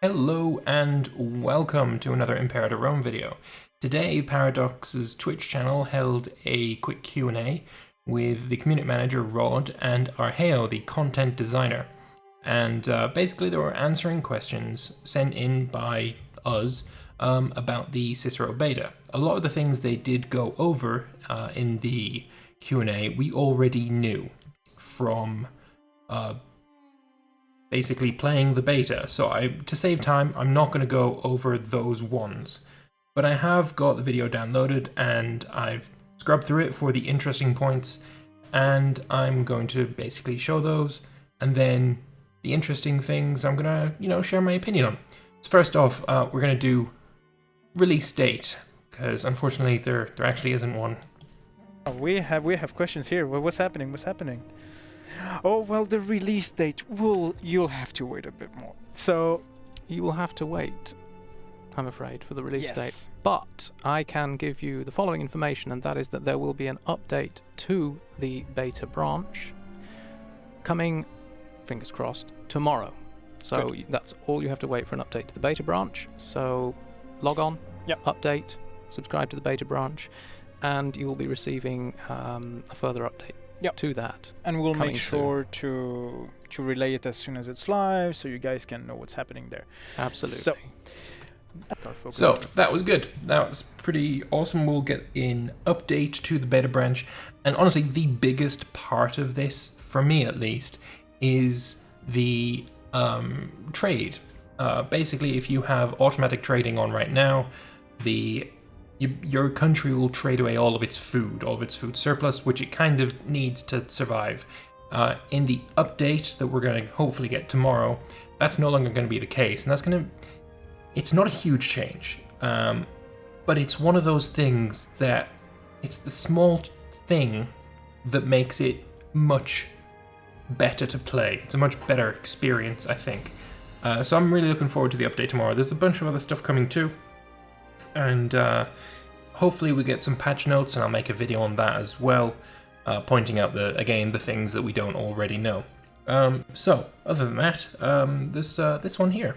Hello and welcome to another Imperator Rome video. Today, Paradox's Twitch channel held a quick Q&A with the community manager Rod and Arheo, the content designer. And basically they were answering questions sent in by us about the Cicero beta. A lot of the things they did go over in the Q&A we already knew from basically playing the beta, so to save time, I'm not going to go over those ones. But I have got the video downloaded and I've scrubbed through it for the interesting points, and I'm going to basically show those, and then the interesting things I'm going to, share my opinion on. So first off, we're going to do release date, because unfortunately there actually isn't one. We have questions here. What's happening? What's happening? Oh, well, the release date, you'll have to wait a bit more. So you will have to wait, I'm afraid, for the release yes. date. But I can give you the following information, and that is that there will be an update to the beta branch coming, fingers crossed, tomorrow. So that's all you have to wait for, an update to the beta branch. So log on, update, subscribe to the beta branch, and you will be receiving a further update. To that, and we'll make sure to relay it as soon as it's live, so you guys can know what's happening there. Absolutely. So that was good. That was pretty awesome. We'll get an update to the beta branch, and honestly, the biggest part of this, for me at least, is the trade. Basically, if you have automatic trading on right now, your country will trade away all of its food surplus, which it kind of needs to survive. In the update that we're going to hopefully get tomorrow, that's no longer going to be the case, and it's not a huge change, but it's one of those things that it's the small thing that makes it much better to play. It's a much better experience, I think. So I'm really looking forward to the update tomorrow. There's a bunch of other stuff coming too, and hopefully we get some patch notes, and I'll make a video on that as well, pointing out the things that we don't already know. So other than that, this one here.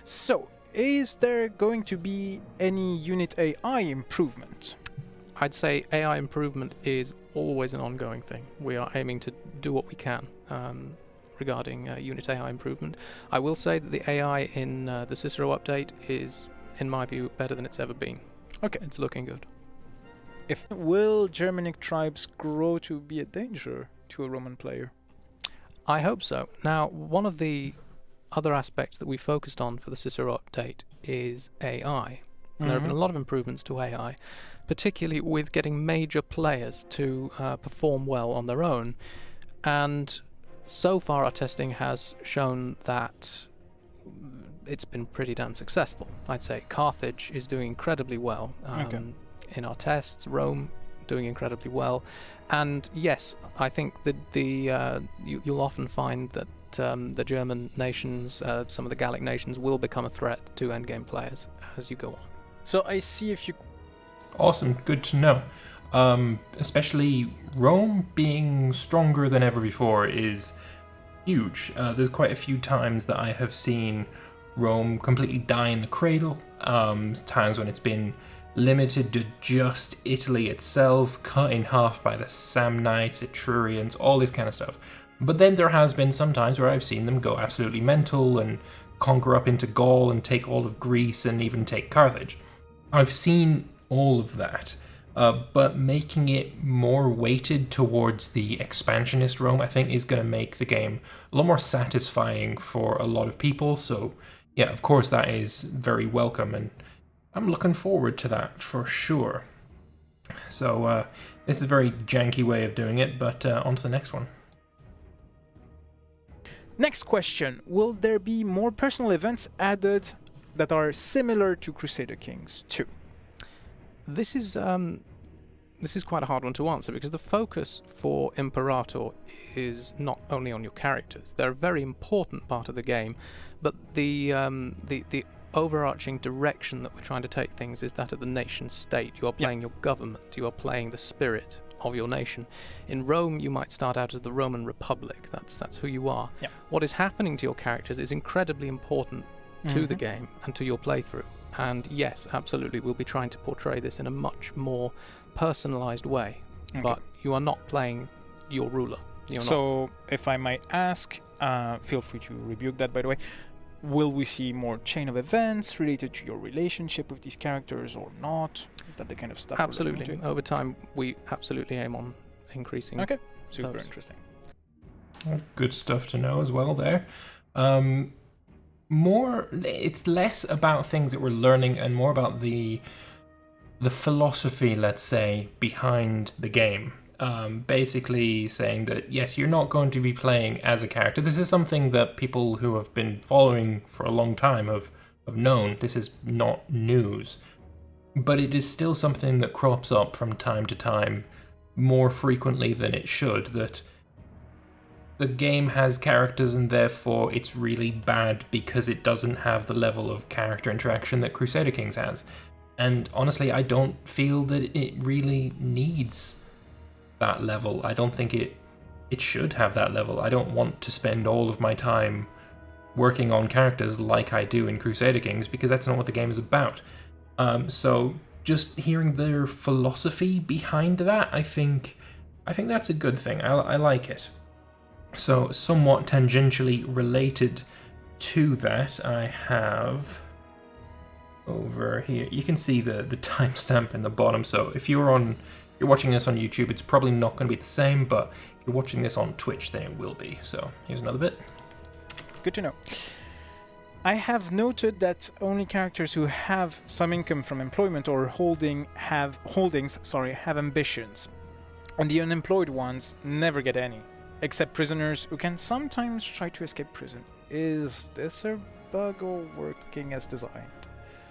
So is there going to be any unit AI improvement? I'd say AI improvement is always an ongoing thing. We are aiming to do what we can regarding unit AI improvement. I will say that the AI in the Cicero update is, in my view, better than it's ever been. Okay. It's looking good. Will Germanic tribes grow to be a danger to a Roman player? I hope so. Now, one of the other aspects that we focused on for the Cicero update is AI. There have been a lot of improvements to AI, particularly with getting major players to perform well on their own. And so far our testing has shown that it's been pretty damn successful. I'd say Carthage is doing incredibly well in our tests, Rome doing incredibly well, and yes, I think that you'll often find that the German nations, some of the Gallic nations, will become a threat to endgame players as you go on. So I see if you... Awesome, good to know. Especially Rome being stronger than ever before is huge. There's quite a few times that I have seen Rome completely die in the cradle, times when it's been limited to just Italy itself, cut in half by the Samnites, Etrurians, all this kind of stuff. But then there has been some times where I've seen them go absolutely mental and conquer up into Gaul and take all of Greece and even take Carthage. I've seen all of that, but making it more weighted towards the expansionist Rome, I think, is going to make the game a lot more satisfying for a lot of people. So yeah, of course, that is very welcome, and I'm looking forward to that for sure. So this is a very janky way of doing it, but on to the next one. Next question. Will there be more personal events added that are similar to Crusader Kings 2? This is quite a hard one to answer, because the focus for Imperator is not only on your characters. They're a very important part of the game, but the overarching direction that we're trying to take things is that of the nation state. You are playing your government, you are playing the spirit of your nation. In Rome, you might start out as the Roman Republic. That's who you are. Yeah. What is happening to your characters is incredibly important to the game and to your playthrough. And yes, absolutely, we'll be trying to portray this in a much more personalized way. Okay. But you are not playing your ruler. You're So, if I might ask, feel free to rebuke that, by the way. Will we see more chain of events related to your relationship with these characters or not? Is that the kind of stuff we're looking absolutely. into? Over time, we absolutely aim on increasing. Okay, super those. interesting. Good stuff to know as well there. It's less about things that we're learning and more about the philosophy, let's say, behind the game. Basically saying that, yes, you're not going to be playing as a character. This is something that people who have been following for a long time have known. This is not news. But it is still something that crops up from time to time more frequently than it should, that the game has characters and therefore it's really bad because it doesn't have the level of character interaction that Crusader Kings has. And honestly, I don't feel that it really needs that level. I don't think it should have that level. I don't want to spend all of my time working on characters like I do in Crusader Kings, because that's not what the game is about. So just hearing their philosophy behind that, I think that's a good thing. I like it. So somewhat tangentially related to that, I have over here, you can see the timestamp in the bottom. So if you're watching this on YouTube, it's probably not going to be the same, but if you're watching this on Twitch, then it will be. So here's another bit. Good to know. I have noted that only characters who have some income from employment or have ambitions, and the unemployed ones never get any, except prisoners who can sometimes try to escape prison. Is this a bug or working as designed?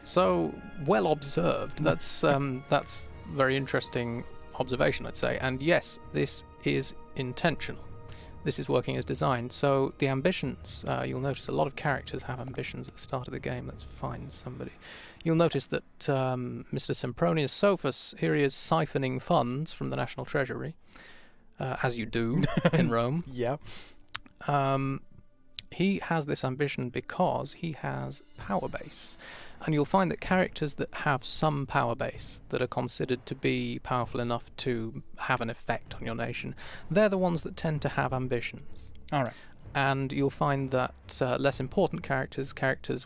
So well observed. That's very interesting observation, I'd say. And yes, this is intentional. This is working as designed. So the ambitions, you'll notice a lot of characters have ambitions at the start of the game. Let's find somebody. You'll notice that Mr. Sempronius Sophus, here he is siphoning funds from the National Treasury, as you do in Rome. Yeah. He has this ambition because he has power base. And you'll find that characters that have some power base, that are considered to be powerful enough to have an effect on your nation, they're the ones that tend to have ambitions. All right. And you'll find that less important characters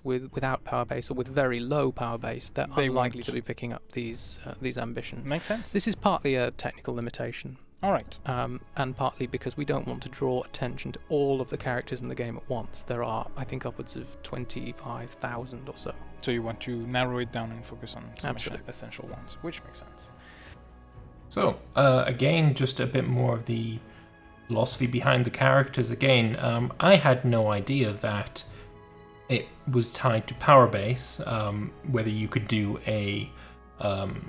without power base or with very low power base, they're unlikely to be picking up these ambitions. Makes sense. This is partly a technical limitation. All right. And partly because we don't want to draw attention to all of the characters in the game at once. There are, I think, upwards of 25,000 or so. So you want to narrow it down and focus on some Absolutely. essential ones, which makes sense. So, again, just a bit more of the philosophy behind the characters. Again, I had no idea that it was tied to power base, whether you could do an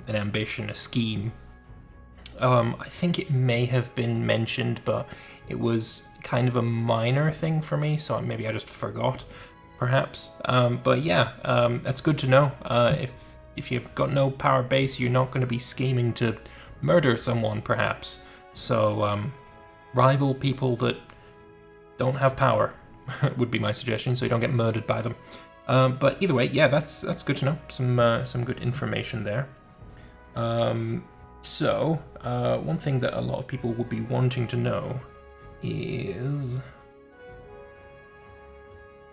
ambition, a scheme. I think it may have been mentioned, but it was kind of a minor thing for me, so maybe I just forgot, perhaps. But yeah, that's good to know. If you've got no power base, you're not going to be scheming to murder someone, perhaps. So rival people that don't have power would be my suggestion, so you don't get murdered by them. But either way, yeah, that's good to know. Some good information there. So, one thing that a lot of people would be wanting to know is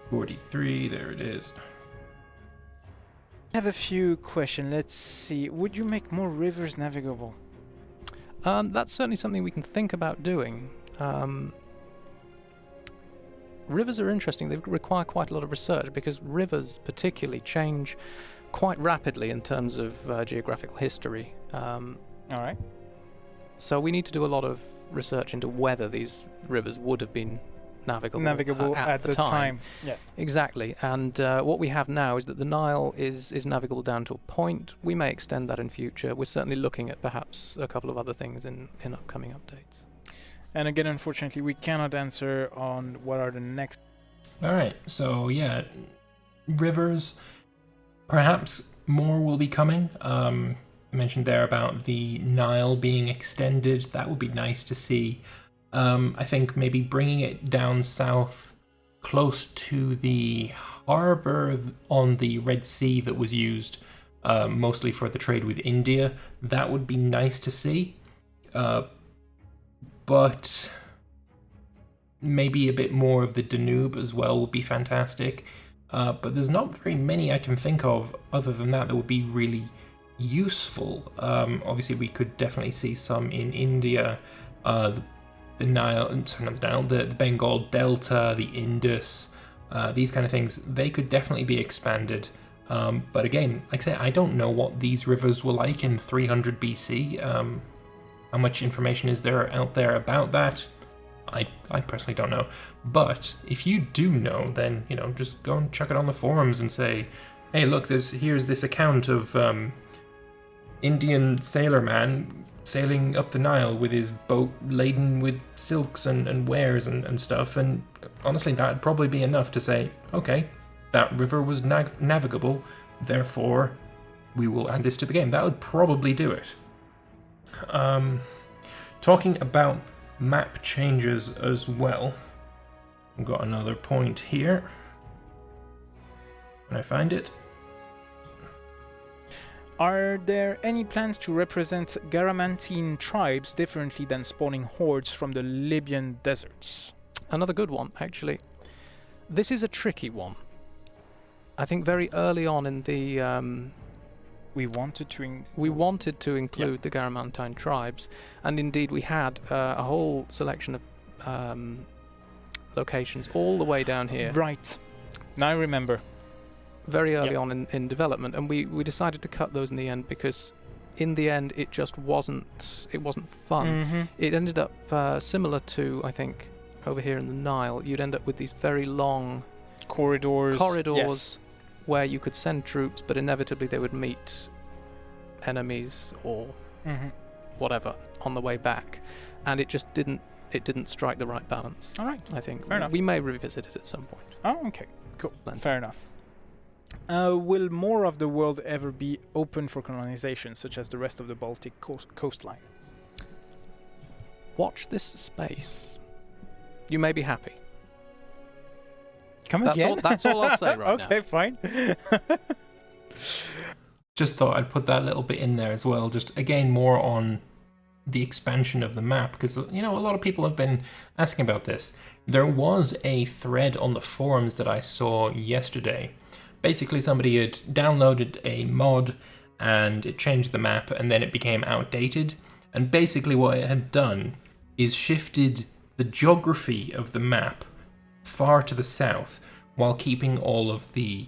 43, there it is. I have a few questions. Let's see. Would you make more rivers navigable? That's certainly something we can think about doing. Rivers are interesting. They require quite a lot of research because rivers particularly change quite rapidly in terms of geographical history. All right. So we need to do a lot of research into whether these rivers would have been navigable at the time. Yeah. Exactly. And what we have now is that the Nile is navigable down to a point. We may extend that in future. We're certainly looking at perhaps a couple of other things in upcoming updates. And again, unfortunately, we cannot answer on what are the next. All right. So yeah, rivers. Perhaps more will be coming. mentioned there about the Nile being extended. That would be nice to see. I think maybe bringing it down south close to the harbor on the Red Sea that was used mostly for the trade with India, that would be nice to see. But maybe a bit more of the Danube as well would be fantastic. But there's not very many I can think of other than that would be really useful. Obviously, we could definitely see some in India, the Bengal Delta, the Indus, these kind of things. They could definitely be expanded. But again, like I say, I don't know what these rivers were like in 300 BC. How much information is there out there about that? I personally don't know. But if you do know, then just go and chuck it on the forums and say, hey, look, here's this account of Indian sailor man sailing up the Nile with his boat laden with silks and wares and stuff. And honestly, that'd probably be enough to say, okay, that river was navigable, therefore we will add this to the game. That would probably do it. Talking about map changes as well, I've got another point here. When I find it. Are there any plans to represent Garamantine tribes differently than spawning hordes from the Libyan deserts? Another good one, actually. This is a tricky one. I think very early on in the... we wanted to include the Garamantine tribes, and indeed we had a whole selection of locations all the way down here. Right. Now I remember. Very early on in development, and we decided to cut those in the end because in the end it just wasn't fun. Mm-hmm. It ended up similar to, I think, over here in the Nile. You'd end up with these very long corridors yes, where you could send troops, but inevitably they would meet enemies or whatever on the way back, and it just didn't strike the right balance. All right, I think fair enough. We may revisit it at some point. Oh, okay, cool. Fair enough. Will more of the world ever be open for colonization, such as the rest of the Baltic coastline? Watch this space. You may be happy. Come again? That's all I'll say right now. Okay, fine. Just thought I'd put that little bit in there as well. Just again, more on the expansion of the map, because a lot of people have been asking about this. There was a thread on the forums that I saw yesterday. Basically, somebody had downloaded a mod and it changed the map, and then it became outdated. And basically what it had done is shifted the geography of the map far to the south while keeping all of the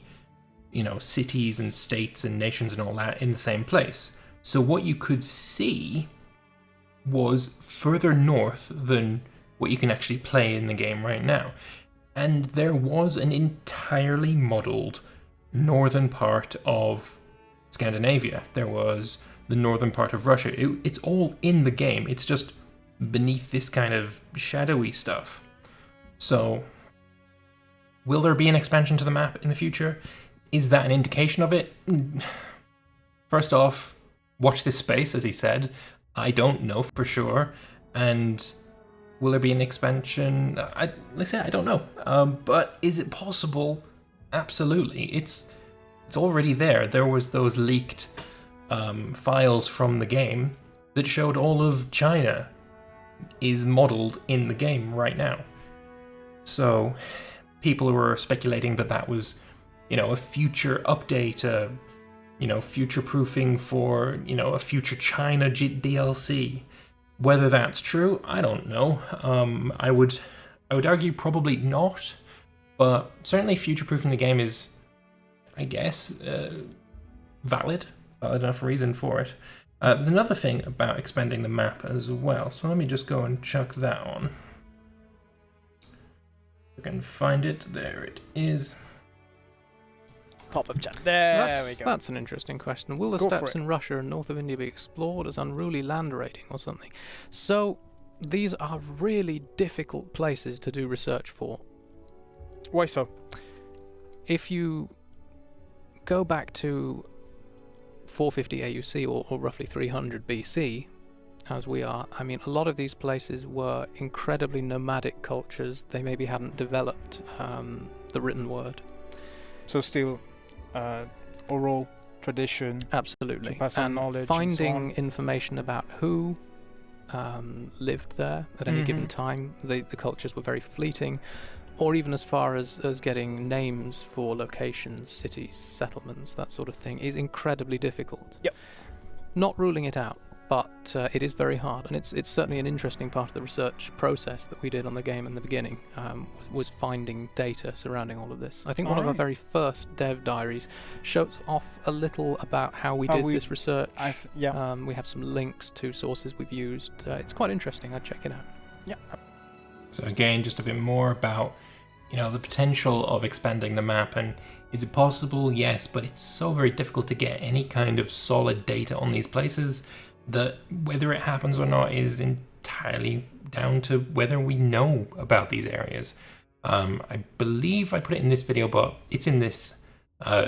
cities and states and nations and all that in the same place. So what you could see was further north than what you can actually play in the game right now. And there was an entirely modeled northern part of Scandinavia. There was the northern part of Russia. It's all in the game. It's just beneath this kind of shadowy stuff. So, will there be an expansion to the map in the future? Is that an indication of it? First off, watch this space, as he said. I don't know for sure. And will there be an expansion? Let's say I don't know. But is it possible? Absolutely. It's already there. There was those leaked files from the game that showed all of China is modeled in the game right now. So people were speculating that was, a future update, future-proofing for, a future China DLC. Whether that's true, I don't know. I would argue probably not, but certainly future-proofing the game is, I guess, valid enough reason for it. There's another thing about expanding the map as well, so let me just go and chuck that on. If I can find it, there it is. Pop-up chat. There we go. That's an interesting question. Will the steppes in Russia and north of India be explored as unruly land raiding or something? So, these are really difficult places to do research for. Why so? If you go back to 450 AUC or roughly 300 BC, as we are, I mean, a lot of these places were incredibly nomadic cultures. They maybe hadn't developed the written word. So still oral tradition. Absolutely. To pass on knowledge. Finding and so on. information about who lived there at any given time. The cultures were very fleeting, or even as far as getting names for locations, cities, settlements, that sort of thing is incredibly difficult. Yep. Not ruling it out, but it is very hard, and it's certainly an interesting part of the research process that we did on the game in the beginning, was finding data surrounding all of this. I think one of our very first dev diaries shows off a little about how we did this research. We have some links to sources we've used. It's quite interesting. I'd check it out. Yeah. So again, just a bit more about, the potential of expanding the map, and is it possible? Yes, but it's so very difficult to get any kind of solid data on these places that whether it happens or not is entirely down to whether we know about these areas. I believe I put it in this video, but it's in this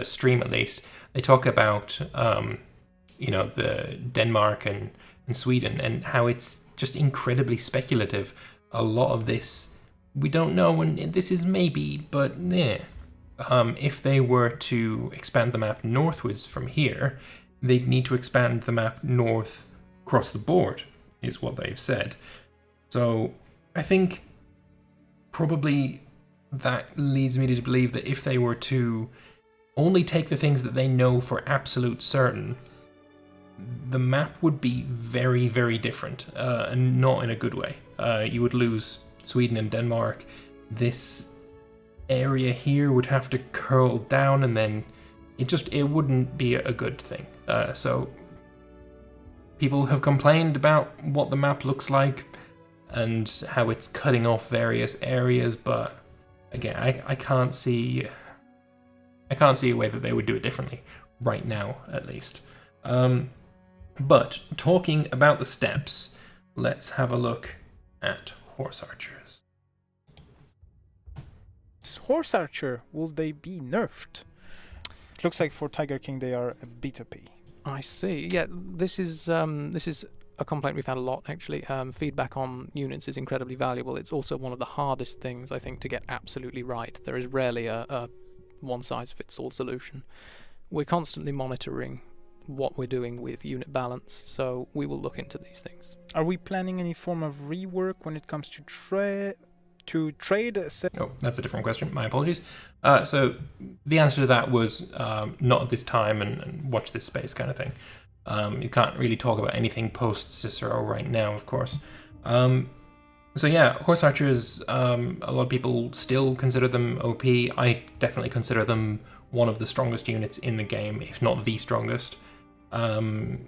stream at least. They talk about, the Denmark and Sweden and how it's just incredibly speculative. A lot of this we don't know, and this is maybe, but if they were to expand the map northwards from here, they'd need to expand the map north across the board, is what they've said. So I think probably that leads me to believe that if they were to only take the things that they know for absolute certain, the map would be very, very different, and not in a good way. You would lose Sweden and Denmark. This area here would have to curl down, and then it wouldn't be a good thing. So people have complained about what the map looks like and how it's cutting off various areas, but again, I can't see a way that they would do it differently right now, at least. But talking about the steps, let's have a look at horse archers. Horse archer, will they be nerfed? It looks like for Tiger King they are a beta P. I see. Yeah, this is a complaint we've had a lot, actually. Feedback on units is incredibly valuable. It's also one of the hardest things, I think, to get absolutely right. There is rarely a one-size-fits-all solution. We're constantly monitoring what we're doing with unit balance, so we will look into these things. Are we planning any form of rework when it comes to trade? Oh, that's a different question. My apologies. So the answer to that was not at this time, and watch this space kind of thing. You can't really talk about anything post Cicero right now, of course. So yeah, horse archers, a lot of people still consider them OP. I definitely consider them one of the strongest units in the game, if not the strongest. And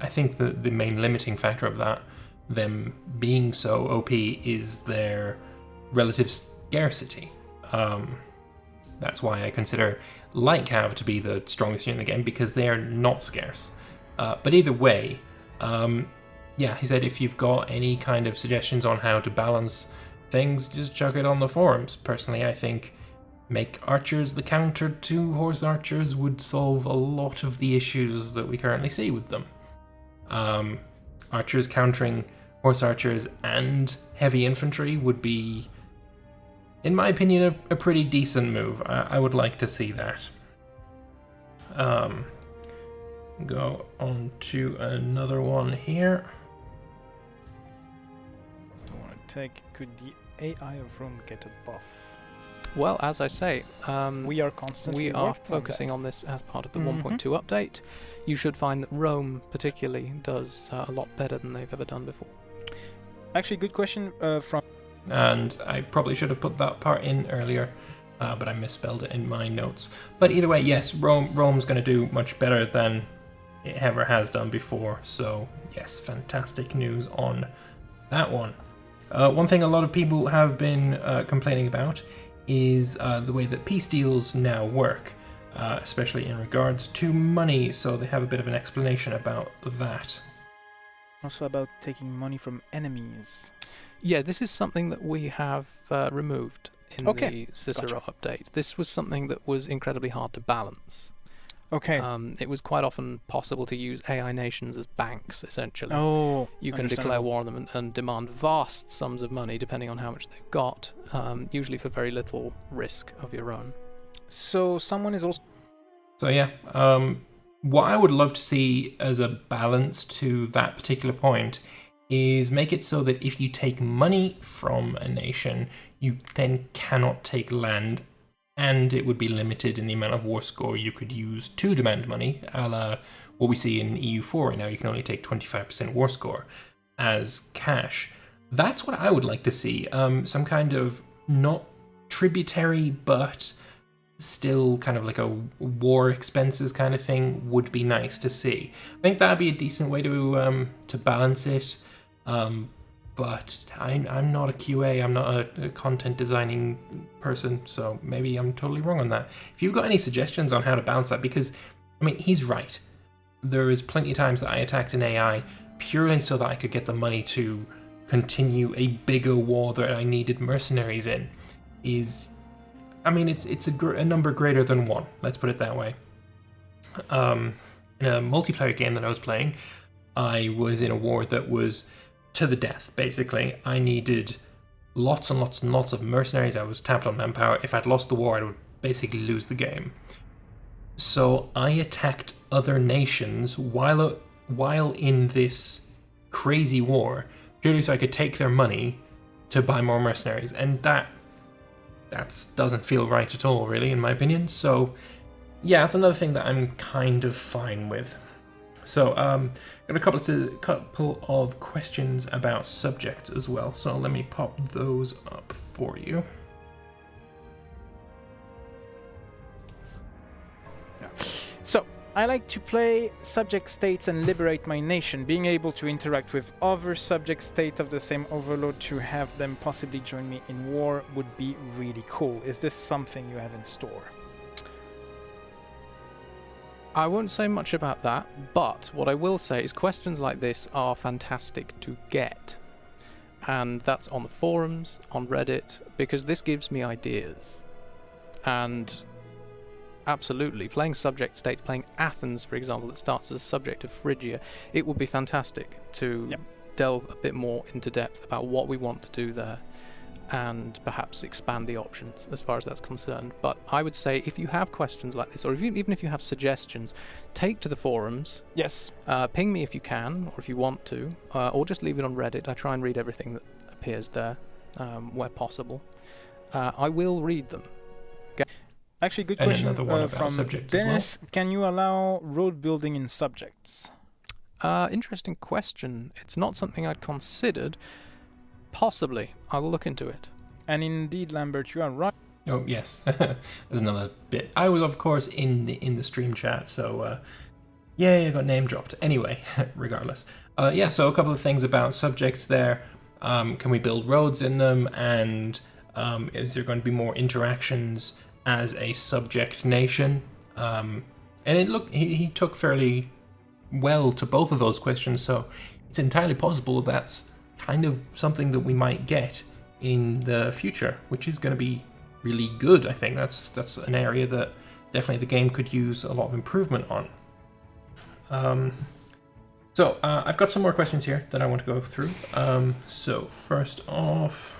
I think that the main limiting factor of that, them being so OP, is their relative scarcity. That's why I consider Light Cav to be the strongest unit in the game, because they're not scarce. But either way, yeah, he said if you've got any kind of suggestions on how to balance things, just chuck it on the forums. Personally, I think make archers the counter to horse archers would solve a lot of the issues that we currently see with them. Archers countering horse archers and heavy infantry would be, in my opinion, a pretty decent move. I would like to see that. Go on to another one here. I want to take, could the AI of Rome get a buff? Well, as I say, we are constantly focusing on this as part of the 1.2 update. You should find that Rome particularly does a lot better than they've ever done before. Actually, good question from... And I probably should have put that part in earlier, but I misspelled it in my notes. But either way, yes, Rome's going to do much better than it ever has done before. So yes, fantastic news on that one. One thing a lot of people have been complaining about is the way that peace deals now work, especially in regards to money. So they have a bit of an explanation about that. Also about taking money from enemies. Yeah, this is something that we have removed in the Cicero update. This was something that was incredibly hard to balance. Okay. It was quite often possible to use AI nations as banks, essentially. Oh, you can declare war on them and demand vast sums of money, depending on how much they've got, usually for very little risk of your own. So someone is also... So yeah, what I would love to see as a balance to that particular point is make it so that if you take money from a nation, you then cannot take land, and it would be limited in the amount of war score you could use to demand money, a la what we see in EU4 right now. You can only take 25% war score as cash. That's what I would like to see. Some kind of not tributary, but still kind of like a war expenses kind of thing would be nice to see. I think that'd be a decent way to balance it. But I'm not a QA, I'm not a content designing person, so maybe I'm totally wrong on that. If you've got any suggestions on how to balance that, because, I mean, he's right. There is plenty of times that I attacked an AI purely so that I could get the money to continue a bigger war that I needed mercenaries in. I mean, it's a number greater than 1, let's put it that way. In a multiplayer game that I was playing, I was in a war that was to the death, basically. I needed lots and lots and lots of mercenaries. I was tapped on manpower. If I'd lost the war, I would basically lose the game. So I attacked other nations while in this crazy war, purely so I could take their money to buy more mercenaries. And that doesn't feel right at all, really, in my opinion. So yeah, that's another thing that I'm kind of fine with. So, got a couple of questions about subjects as well. So let me pop those up for you. So, I like to play subject states and liberate my nation. Being able to interact with other subject states of the same overlord to have them possibly join me in war would be really cool. Is this something you have in store? I won't say much about that, but what I will say is questions like this are fantastic to get. And that's on the forums, on Reddit, because this gives me ideas. And absolutely, playing subject states, playing Athens, for example, that starts as a subject of Phrygia, it would be fantastic to delve a bit more into depth about what we want to do there, and perhaps expand the options as far as that's concerned. But I would say if you have questions like this, or even if you have suggestions, take to the forums. Yes. Ping me if you can, or if you want to, or just leave it on Reddit. I try and read everything that appears there where possible. I will read them. Actually, good question from Dennis. Well. Can you allow road building in subjects? Interesting question. It's not something I'd considered. Possibly. I will look into it. And indeed, Lambert, you are right. Oh, yes. There's another bit. I was, of course, in the stream chat, so yeah, I got name dropped. Anyway, regardless. Yeah, so a couple of things about subjects there. Can we build roads in them? And is there going to be more interactions as a subject nation? And he took fairly well to both of those questions, so it's entirely possible that's kind of something that we might get in the future, which is going to be really good. I think that's an area that definitely the game could use a lot of improvement on. So I've got some more questions here that I want to go through. So first off,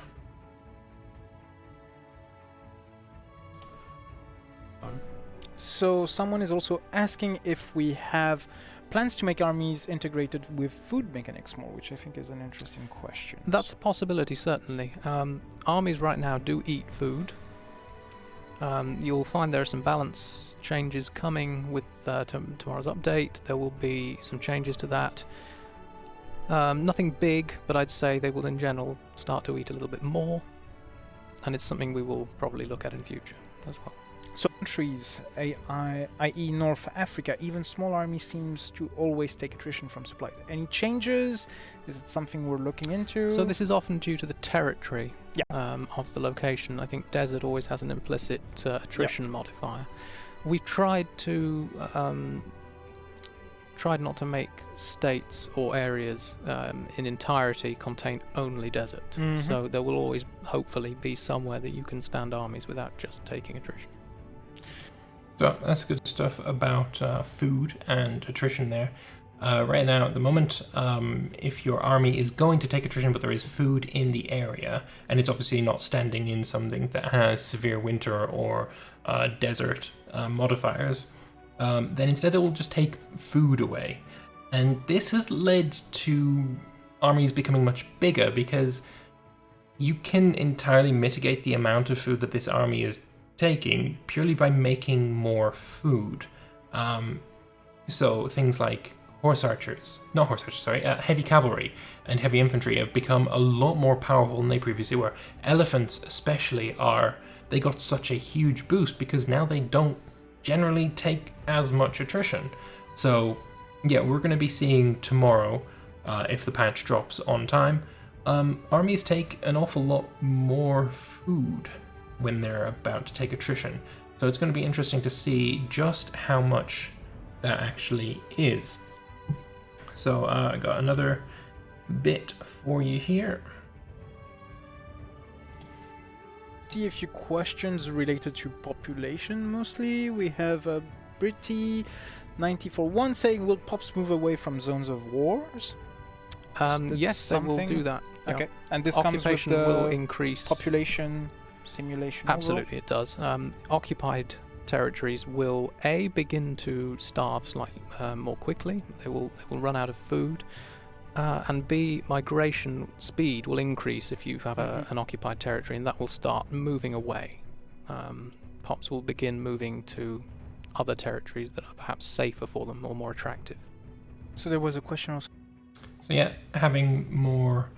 so someone is also asking if we have plans to make armies integrated with food mechanics more, which I think is an interesting question. That's a possibility, certainly. Armies right now do eat food. You'll find there are some balance changes coming with tomorrow's update. There will be some changes to that. Nothing big, but I'd say they will in general start to eat a little bit more. And it's something we will probably look at in future as well. So countries, i.e. North Africa, even small armies seems to always take attrition from supplies. Any changes? Is it something we're looking into? So this is often due to the territory of the location. I think desert always has an implicit attrition modifier. We've tried not to make states or areas in entirety contain only desert. Mm-hmm. So there will always hopefully be somewhere that you can stand armies without just taking attrition. So that's good stuff about food and attrition there. Right now, at the moment, if your army is going to take attrition, but there is food in the area, and it's obviously not standing in something that has severe winter or desert modifiers, then instead it will just take food away. And this has led to armies becoming much bigger because you can entirely mitigate the amount of food that this army is taking purely by making more food. So things like heavy cavalry and heavy infantry have become a lot more powerful than they previously were. Elephants especially they got such a huge boost because now they don't generally take as much attrition. So yeah, we're going to be seeing tomorrow, if the patch drops on time, armies take an awful lot more food when they're about to take attrition. So it's going to be interesting to see just how much that actually is. So I got another bit for you here. See a few questions related to population mostly. We have Britty 941 saying, will pops move away from zones of wars? Yes, they will do that. Yeah. Okay, and this Occupation comes with the will increase. Population simulation. Absolutely, it does. Occupied territories will begin to starve slightly more quickly. They will run out of food, and B, migration speed will increase if you have an occupied territory, and that will start moving away. Pops will begin moving to other territories that are perhaps safer for them or more attractive. So there was a question also. So yeah, having more,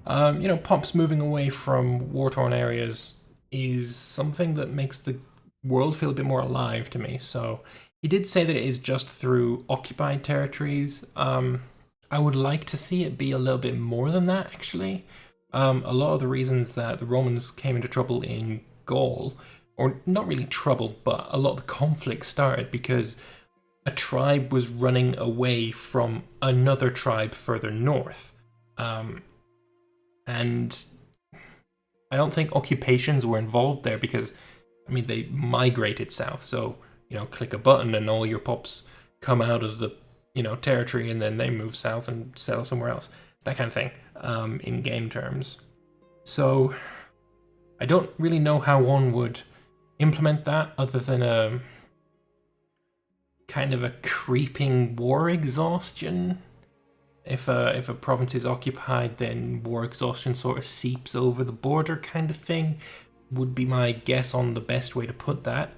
pops moving away from war-torn areas is something that makes the world feel a bit more alive to me. So he did say that it is just through occupied territories. I would like to see it be a little bit more than that, actually. A lot of the reasons that the Romans came into trouble in Gaul, or not really trouble, but a lot of the conflict started because a tribe was running away from another tribe further north. And I don't think occupations were involved there because, they migrated south. So, click a button and all your pops come out of the, territory, and then they move south and settle somewhere else. That kind of thing, in game terms. So I don't really know how one would implement that other than a kind of a creeping war exhaustion. If a province is occupied, then war exhaustion sort of seeps over the border kind of thing, would be my guess on the best way to put that.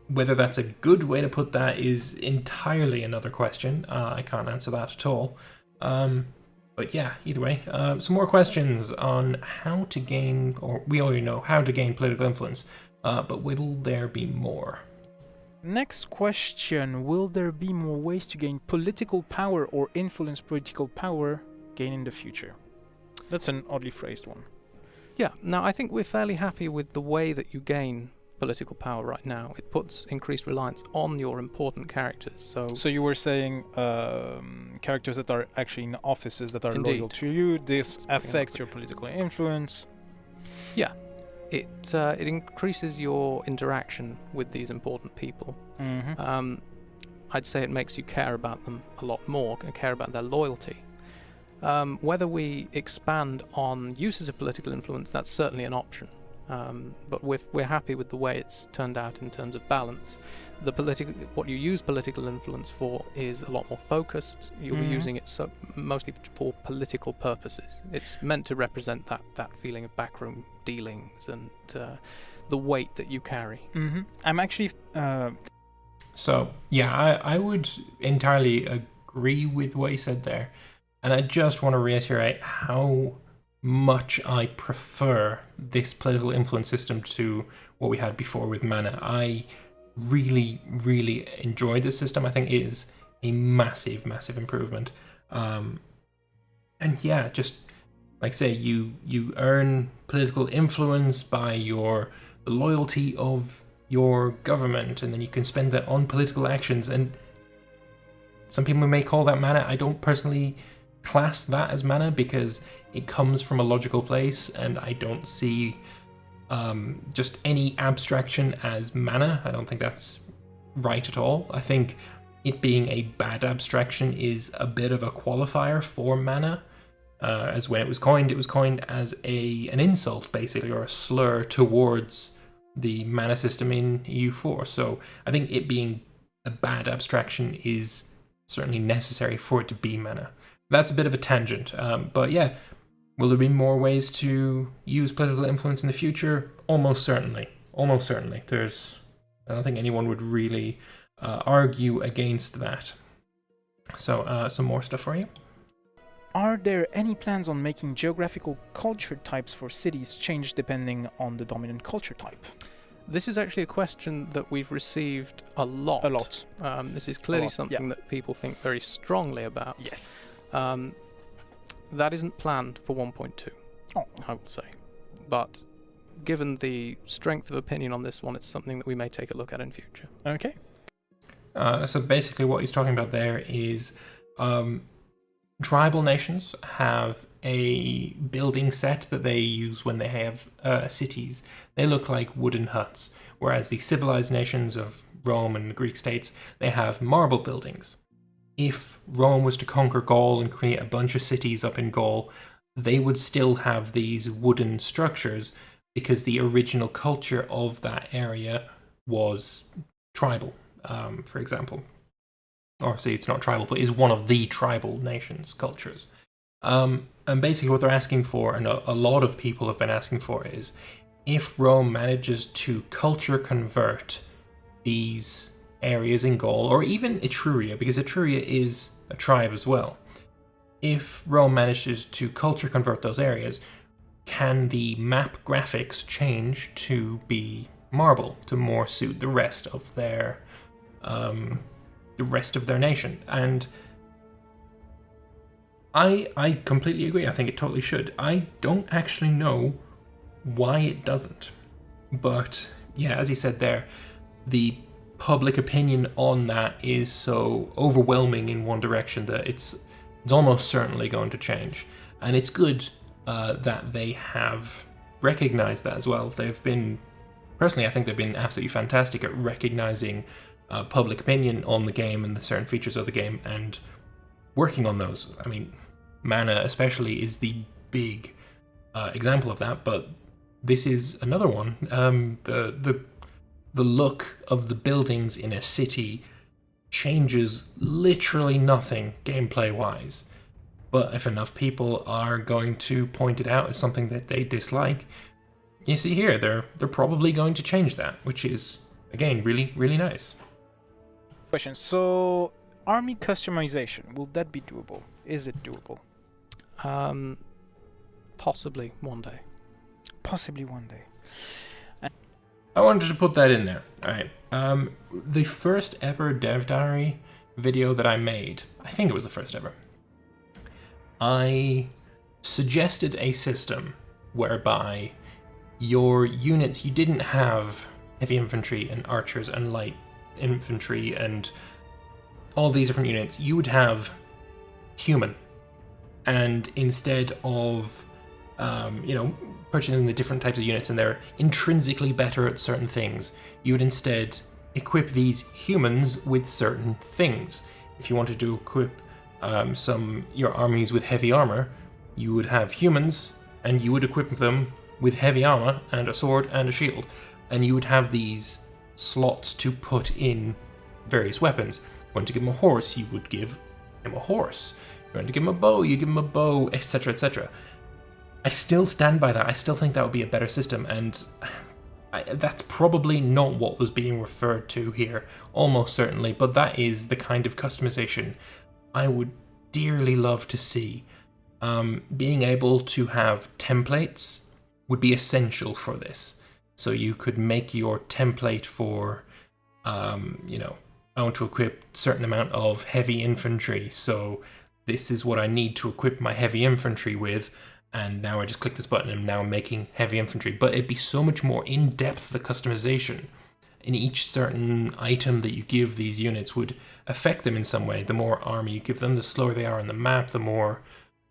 Whether that's a good way to put that is entirely another question. I can't answer that at all. But yeah, either way, some more questions on how to gain, or we already know how to gain political influence, but will there be more? Next question, will there be more ways to gain political power or influence political power gain in the future? That's an oddly phrased one. Yeah, now I think we're fairly happy with the way that you gain political power right now. It puts increased reliance on your important characters. So you were saying characters that are actually in offices that are Indeed. loyal to you, this affects your political influence. Yeah. It increases your interaction with these important people. Mm-hmm. I'd say it makes you care about them a lot more, care about their loyalty. Whether we expand on uses of political influence, that's certainly an option. But we're happy with the way it's turned out in terms of balance. What you use political influence for is a lot more focused. You'll be using it mostly for political purposes. It's meant to represent that feeling of backroom dealings and the weight that you carry. Mm-hmm. I'm actually... So, yeah, I would entirely agree with what you said there. And I just want to reiterate how much I prefer this political influence system to what we had before with mana. I really, really enjoy this system. I think it is a massive, massive improvement. And yeah, just like say, you earn political influence by the loyalty of your government, and then you can spend that on political actions. And some people may call that mana. I don't personally class that as mana because it comes from a logical place, and I don't see just any abstraction as mana. I don't think that's right at all. I think it being a bad abstraction is a bit of a qualifier for mana. As when it was coined as an insult, basically, or a slur towards the mana system in EU4. So I think it being a bad abstraction is certainly necessary for it to be mana. That's a bit of a tangent, but yeah, will there be more ways to use political influence in the future? Almost certainly. Almost certainly. I don't think anyone would really argue against that. So some more stuff for you. Are there any plans on making geographical culture types for cities change depending on the dominant culture type? This is actually a question that we've received a lot. A lot. This is clearly something that people think very strongly about. Yes. That isn't planned for 1.2, I would say. But given the strength of opinion on this one, it's something that we may take a look at in future. Okay. So basically what he's talking about there is tribal nations have a building set that they use when they have cities. They look like wooden huts, whereas the civilized nations of Rome and the Greek states, they have marble buildings. If Rome was to conquer Gaul and create a bunch of cities up in Gaul, they would still have these wooden structures because the original culture of that area was tribal, for example. Or say it's not tribal, but is one of the tribal nations' cultures. And basically what they're asking for, and a lot of people have been asking for, is if Rome manages to culture convert these areas in Gaul, or even Etruria, because Etruria is a tribe as well. If Rome manages to culture convert those areas, can the map graphics change to be marble to more suit the rest of their nation? And I completely agree. I think it totally should. I don't actually know why it doesn't. But yeah, as he said there, the public opinion on that is so overwhelming in one direction that it's almost certainly going to change. And it's good that they have recognized that as well. They've been, personally, I think they've been absolutely fantastic at recognizing public opinion on the game and the certain features of the game and working on those. I mean, mana especially is the big example of that, but this is another one. The look of the buildings in a city changes literally nothing gameplay-wise. But if enough people are going to point it out as something that they dislike, you see here, they're probably going to change that, which is, again, really, really nice. Question. So, army customization, will that be doable? Is it doable? Possibly one day. Possibly one day. I wanted to put that in there. All right. The first ever Dev Diary video that I made, I think it was the first ever, I suggested a system whereby your units, you didn't have heavy infantry and archers and light infantry and all these different units. You would have human. And instead of, purchasing the different types of units and they're intrinsically better at certain things, you would instead equip these humans with certain things. If you wanted to equip your armies with heavy armor, you would have humans and you would equip them with heavy armor and a sword and a shield. And you would have these slots to put in various weapons. If you want to give him a horse, you would give him a horse. If you want to give him a bow, you give him a bow, etc., etc. I still stand by that. I still think that would be a better system, and that's probably not what was being referred to here, almost certainly, but that is the kind of customization I would dearly love to see. Being able to have templates would be essential for this. So you could make your template for, I want to equip a certain amount of heavy infantry, so this is what I need to equip my heavy infantry with, and now I just click this button and now I'm making heavy infantry. But it'd be so much more in-depth, the customization. In each certain item that you give these units would affect them in some way. The more army you give them, the slower they are on the map, the more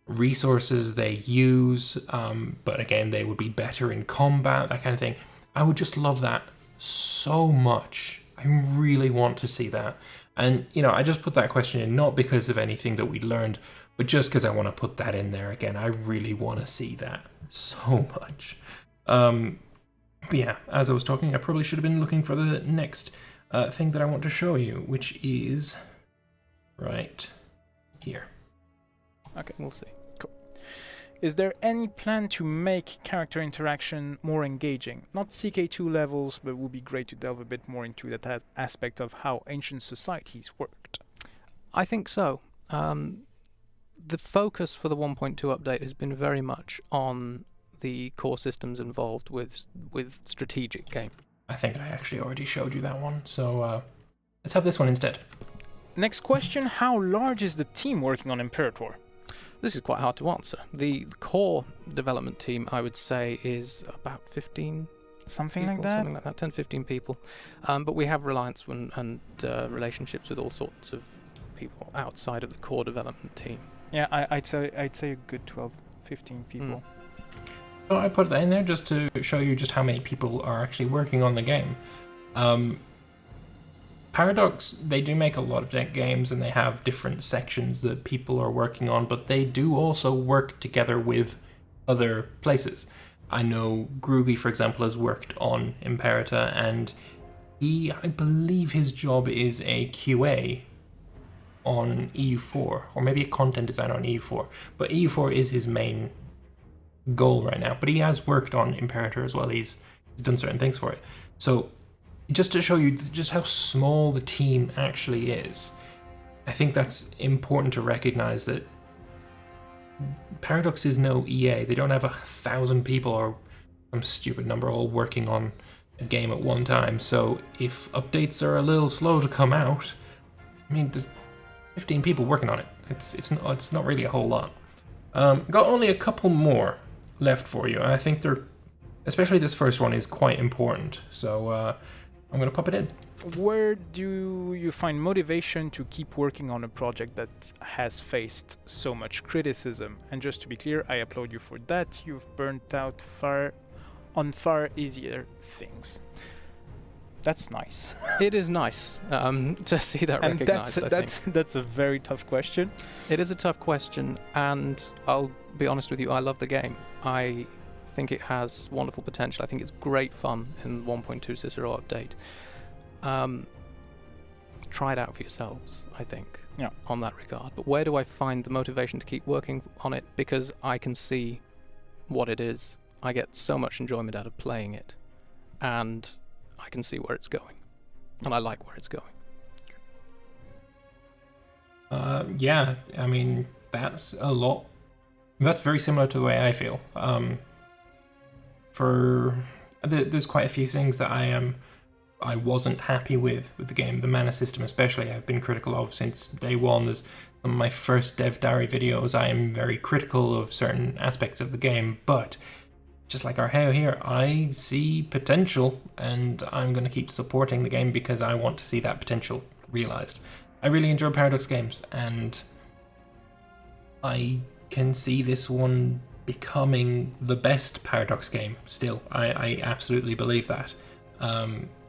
resources they use. But again, they would be better in combat, that kind of thing. I would just love that so much I really want to see that. And, I just put that question in not because of anything that we learned, but just because I want to put that in there again. I really want to see that so much. But yeah, as I was talking, I probably should have been looking for the next thing that I want to show you, which is right here. Okay, we'll see. Cool. Is there any plan to make character interaction more engaging? Not CK2 levels, but it would be great to delve a bit more into that aspect of how ancient societies worked. I think so. The focus for the 1.2 update has been very much on the core systems involved with strategic game. I think I actually already showed you that one, so let's have this one instead. Next question, how large is the team working on Imperator? This is quite hard to answer. The core development team, I would say, is about 15 Something people, like that? Something like that, 10, 15 people. But we have reliance and relationships with all sorts of people outside of the core development team. Yeah, I'd say a good 12, 15 people. So I put that in there just to show you just how many people are actually working on the game. Paradox, they do make a lot of games and they have different sections that people are working on, but they do also work together with other places. I know Groovy, for example, has worked on Imperator, and I believe his job is a QA on EU4, or maybe a content designer on EU4, but EU4 is his main goal right now. But he has worked on Imperator as well. He's done certain things for it. So just to show you just how small the team actually is, I think that's important to recognize that Paradox is no EA. They don't have 1,000 people or some stupid number all working on a game at one time. So if updates are a little slow to come out, I mean, there's 15 people working on it. It's not really a whole lot. Got only a couple more left for you. I think especially this first one is quite important. So I'm gonna pop it in. Where do you find motivation to keep working on a project that has faced so much criticism? And just to be clear, I applaud you for that. You've burnt out on far easier things. That's nice. It is nice to see that and recognized. That's a very tough question. It is a tough question, and I'll be honest with you, I love the game. I think it has wonderful potential. I think it's great fun in 1.2 Cicero update. Try it out for yourselves, I think, on that regard. But where do I find the motivation to keep working on it? Because I can see what it is. I get so much enjoyment out of playing it, and I can see where it's going, and I like where it's going. Yeah, I mean, that's a lot. That's very similar to the way I feel. There's quite a few things that I wasn't happy with the game. The mana system especially, I've been critical of since day one. There's some of my first Dev Diary videos, I am very critical of certain aspects of the game, but just like Arheo here, I see potential, and I'm going to keep supporting the game because I want to see that potential realized. I really enjoy Paradox games, and I can see this one becoming the best Paradox game still. I absolutely believe that.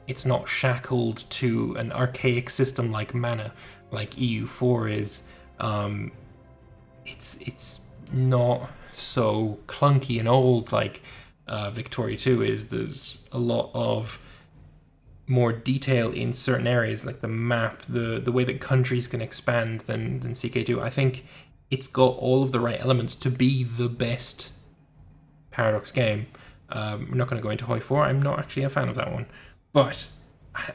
It's not shackled to an archaic system like mana, like EU4 is. It's not so clunky and old like Victoria 2 is. There's a lot of more detail in certain areas, like the map, the way that countries can expand than CK2. I think it's got all of the right elements to be the best Paradox game. I'm not going to go into Hoi 4. I'm not actually a fan of that one, but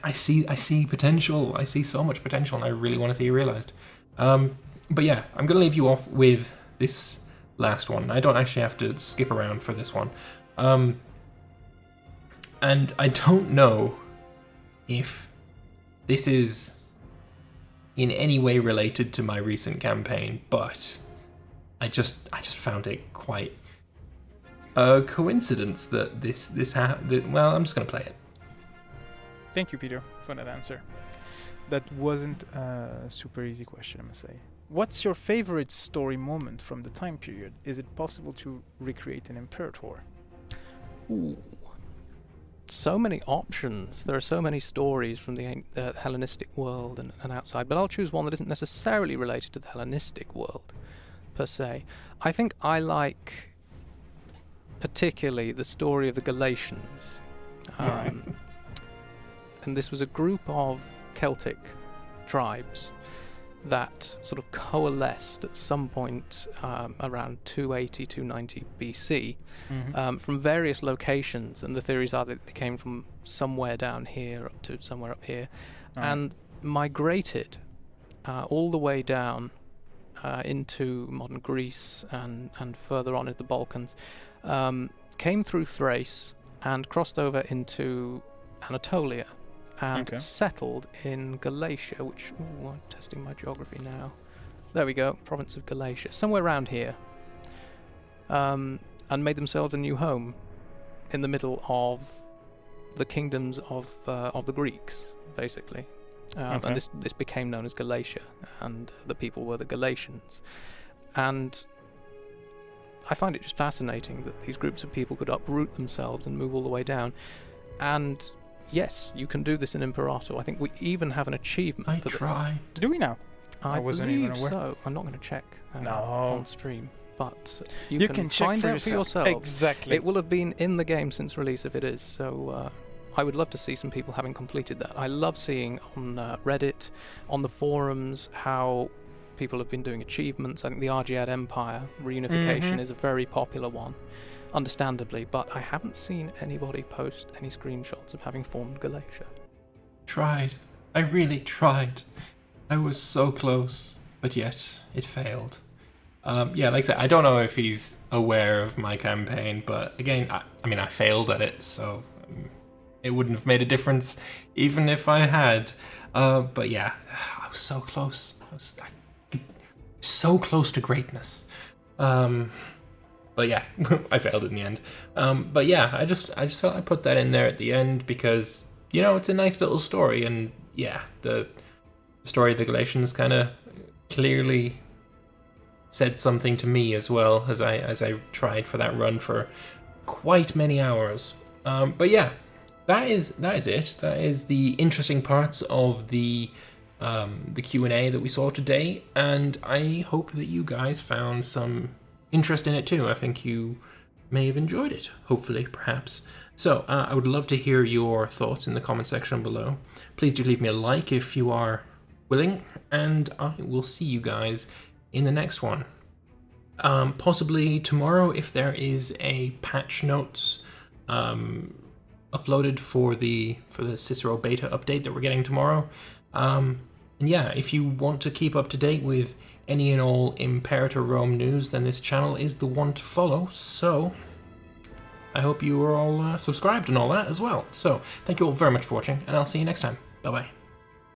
I see potential. I see so much potential, and I really want to see it realized. But yeah, I'm going to leave you off with this last one. I don't actually have to skip around for this one. And I don't know if this is in any way related to my recent campaign, but I just found it quite a coincidence that this happened. Well, I'm just going to play it. Thank you, Peter, for that answer. That wasn't a super easy question, I must say. What's your favorite story moment from the time period? Is it possible to recreate an Imperator? Ooh. so many options. There are so many stories from the Hellenistic world and outside, but I'll choose one that isn't necessarily related to the Hellenistic world, per se. I think I like particularly the story of the Galatians. Right. And this was a group of Celtic tribes that sort of coalesced at some point around 280, 290 BC from various locations, and the theories are that they came from somewhere down here up to somewhere up here, and migrated all the way down into modern Greece and further on into the Balkans, came through Thrace and crossed over into Anatolia and settled in Galatia, which, I'm testing my geography now. There we go, province of Galatia, somewhere around here, and made themselves a new home in the middle of the kingdoms of the Greeks, basically. And this became known as Galatia, and the people were the Galatians. And I find it just fascinating that these groups of people could uproot themselves and move all the way down. And yes, you can do this in Imperator. I think we even have an achievement for this. Do we now? I wasn't even believe aware. so. I'm not going to check No. on stream, but You can check find for out yourself. for yourself. Exactly. It will have been in the game since release if it is, so I would love to see some people having completed that. I love seeing on Reddit, on the forums, how people have been doing achievements. I think the Argead Empire reunification is a very popular one, understandably, but I haven't seen anybody post any screenshots of having formed Galatia. Tried. I really tried. I was so close, but yet it failed. Yeah, like I said, I don't know if he's aware of my campaign, but again, I mean, I failed at it, so it wouldn't have made a difference even if I had. But yeah, I was so close. I was so close to greatness. But yeah, I failed in the end. But yeah, I just felt I put that in there at the end because, you know, it's a nice little story, and yeah, the story of the Galatians kind of clearly said something to me as well as I tried for that run for quite many hours. But yeah, that is it. That is the interesting parts of the Q&A that we saw today, and I hope that you guys found some interest in it too. I think you may have enjoyed it, hopefully, perhaps. So I would love to hear your thoughts in the comment section below. Please do leave me a like if you are willing, and I will see you guys in the next one. Possibly tomorrow if there is a patch notes uploaded for the Cicero beta update that we're getting tomorrow. And yeah, if you want to keep up to date with any and all Imperator Rome news, then this channel is the one to follow. So I hope you are all subscribed and all that as well. So thank you all very much for watching, and I'll see you next time. Bye bye.